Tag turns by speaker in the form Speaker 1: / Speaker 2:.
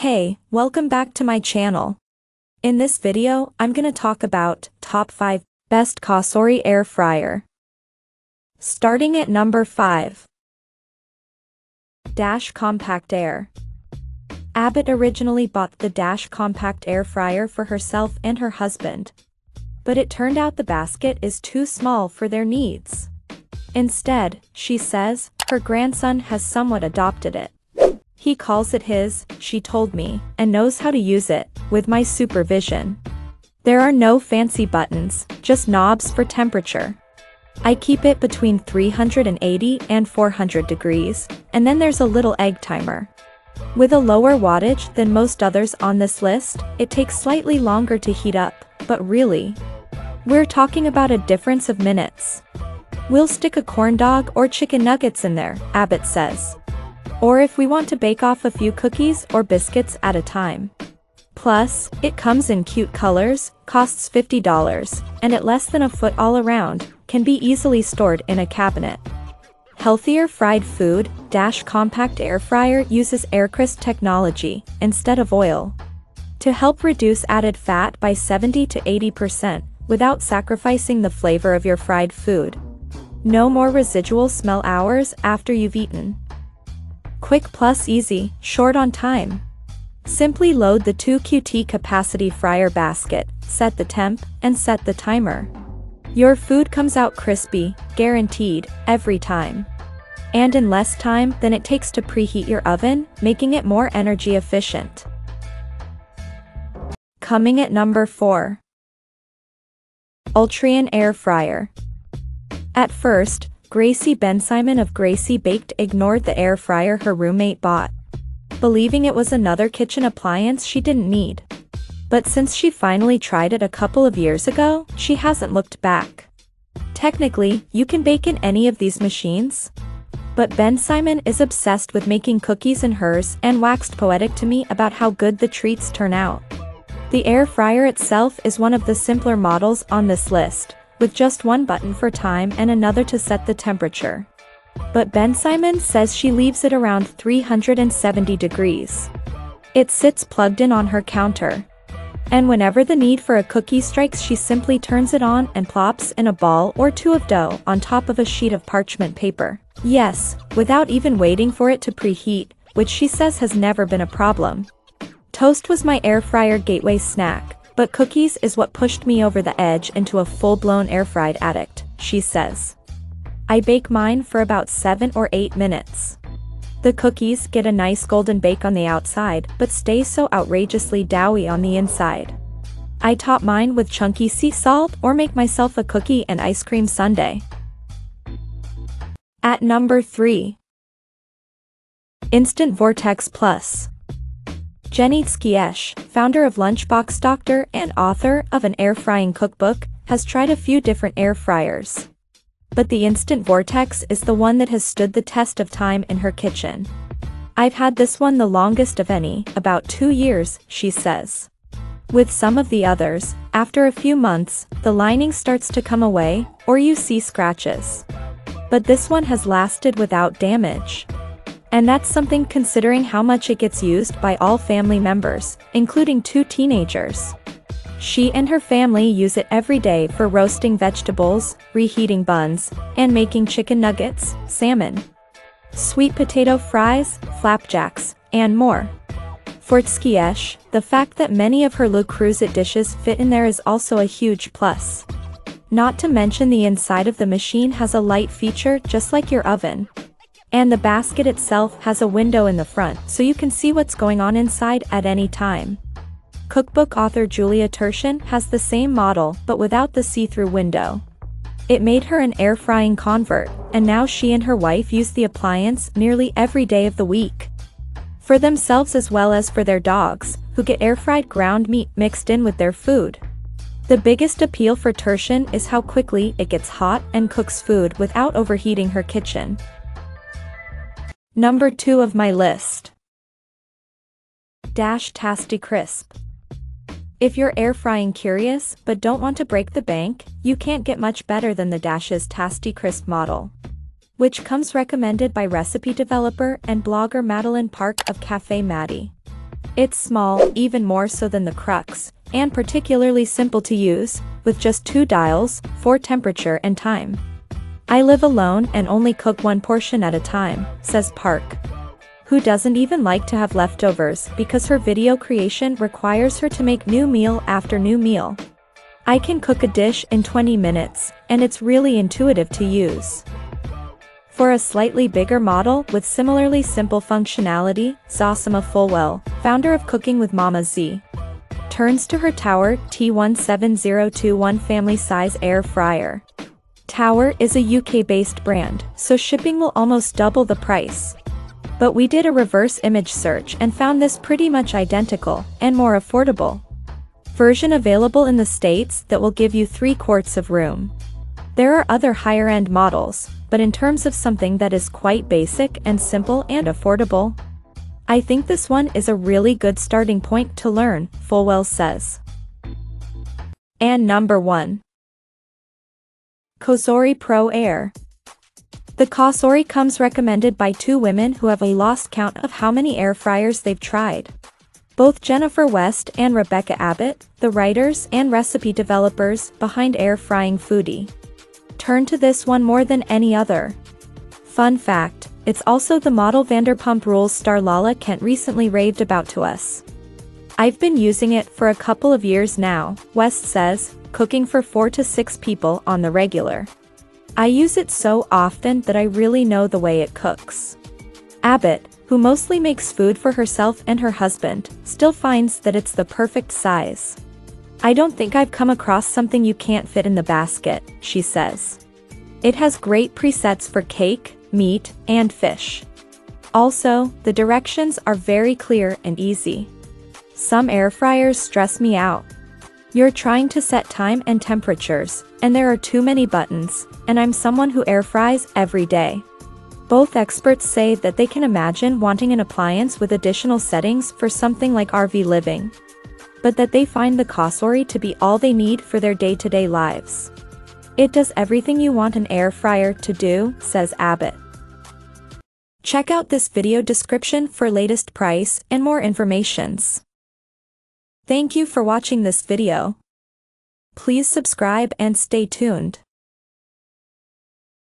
Speaker 1: Hey, welcome back to my channel. In this video, I'm gonna talk about top 5 best Cosori air fryer. Starting at number 5. Dash Compact Air. Abbott originally bought the Dash Compact Air Fryer for herself and her husband. But it turned out the basket is too small for their needs. Instead, she says, her grandson has somewhat adopted it. He calls it his, she told me, and knows how to use it, with my supervision. There are no fancy buttons, just knobs for temperature. I keep it between 380 and 400 degrees, and then there's a little egg timer. With a lower wattage than most others on this list, it takes slightly longer to heat up, but really, we're talking about a difference of minutes. We'll stick a corn dog or chicken nuggets in there, Abbott says. Or if we want to bake off a few cookies or biscuits at a time. Plus, it comes in cute colors, costs $50, and at less than a foot all around, can be easily stored in a cabinet. Healthier fried food, Dash Compact Air Fryer uses Cosori technology, instead of oil, to help reduce added fat by 70 to 80%, without sacrificing the flavor of your fried food. No more residual smell hours after you've eaten. Quick plus easy, short on time. Simply load the 2QT capacity fryer basket, set the temp, and set the timer. Your food comes out crispy, guaranteed, every time. And in less time than it takes to preheat your oven, making it more energy efficient. Coming at number 4. Ultrian Air Fryer. At first, Gracie Bensimon of Gracie Baked ignored the air fryer her roommate bought, believing it was another kitchen appliance she didn't need. But since she finally tried it a couple of years ago, she hasn't looked back. Technically, you can bake in any of these machines. But Bensimon is obsessed with making cookies in hers and waxed poetic to me about how good the treats turn out. The air fryer itself is one of the simpler models on this list, with just one button for time and another to set the temperature. But Bensimon says she leaves it around 370 degrees. It sits plugged in on her counter. And whenever the need for a cookie strikes, she simply turns it on and plops in a ball or two of dough on top of a sheet of parchment paper. Yes, without even waiting for it to preheat, which she says has never been a problem. Toast was my air fryer gateway snack, but cookies is what pushed me over the edge into a full-blown air-fried addict, she says. I bake mine for about 7 or 8 minutes. The cookies get a nice golden bake on the outside but stay so outrageously doughy on the inside. I top mine with chunky sea salt or make myself a cookie and ice cream sundae. At number 3. Instant Vortex Plus. Jenny Tasti-Crisp, founder of Lunchbox Doctor and author of an air frying cookbook, has tried a few different air fryers. But the Instant Vortex is the one that has stood the test of time in her kitchen. I've had this one the longest of any, about 2 years, she says. With some of the others, after a few months, the lining starts to come away, or you see scratches. But this one has lasted without damage. And that's something considering how much it gets used by all family members, including 2 teenagers. She and her family use it every day for roasting vegetables, reheating buns, and making chicken nuggets, salmon, sweet potato fries, flapjacks, and more. For Tasti-Crisp, the fact that many of her Le Creuset dishes fit in there is also a huge plus. Not to mention the inside of the machine has a light feature just like your oven. And the basket itself has a window in the front so you can see what's going on inside at any time. Cookbook author Julia Turshen has the same model but without the see-through window. It made her an air frying convert, and now she and her wife use the appliance nearly every day of the week. For themselves as well as for their dogs, who get air-fried ground meat mixed in with their food. The biggest appeal for Turshen is how quickly it gets hot and cooks food without overheating her kitchen. Number 2 of my list. Dash Tasti-Crisp. If you're air frying curious but don't want to break the bank, you can't get much better than the Dash's Tasti-Crisp model, which comes recommended by recipe developer and blogger Madeline Park of Cafe Maddie. It's small, even more so than the Crux, and particularly simple to use, with just 2 dials, for temperature and time. I live alone and only cook 1 portion at a time, says Park, who doesn't even like to have leftovers because her video creation requires her to make new meal after new meal. I can cook a dish in 20 minutes, and it's really intuitive to use. For a slightly bigger model with similarly simple functionality, Zosima Fulwell, founder of Cooking with Mama Z, turns to her Tower T17021 family-size air fryer. Tower is a UK-based brand, so shipping will almost double the price. But we did a reverse image search and found this pretty much identical, and more affordable version available in the States that will give you 3 quarts of room. There are other higher-end models, but in terms of something that is quite basic and simple and affordable, I think this one is a really good starting point to learn, Fulwell says. And number 1. Cosori Pro Air. The Cosori comes recommended by 2 women who have a lost count of how many air fryers they've tried. Both Jennifer West and Rebecca Abbott, the writers and recipe developers behind Air Frying Foodie, turn to this one more than any other. Fun fact, it's also the model Vanderpump Rules star Lala Kent recently raved about to us. I've been using it for a couple of years now, West says, cooking for 4 to 6 people on the regular. I use it so often that I really know the way it cooks. Abbott, who mostly makes food for herself and her husband, still finds that it's the perfect size. I don't think I've come across something you can't fit in the basket, she says. It has great presets for cake, meat, and fish. Also, the directions are very clear and easy. Some air fryers stress me out. You're trying to set time and temperatures, and there are too many buttons, and I'm someone who air fries every day. Both experts say that they can imagine wanting an appliance with additional settings for something like RV living, but that they find the Cosori to be all they need for their day-to-day lives. It does everything you want an air fryer to do, says Abbott. Check out this video description for latest price and more informations. Thank you for watching this video. Please subscribe and stay tuned.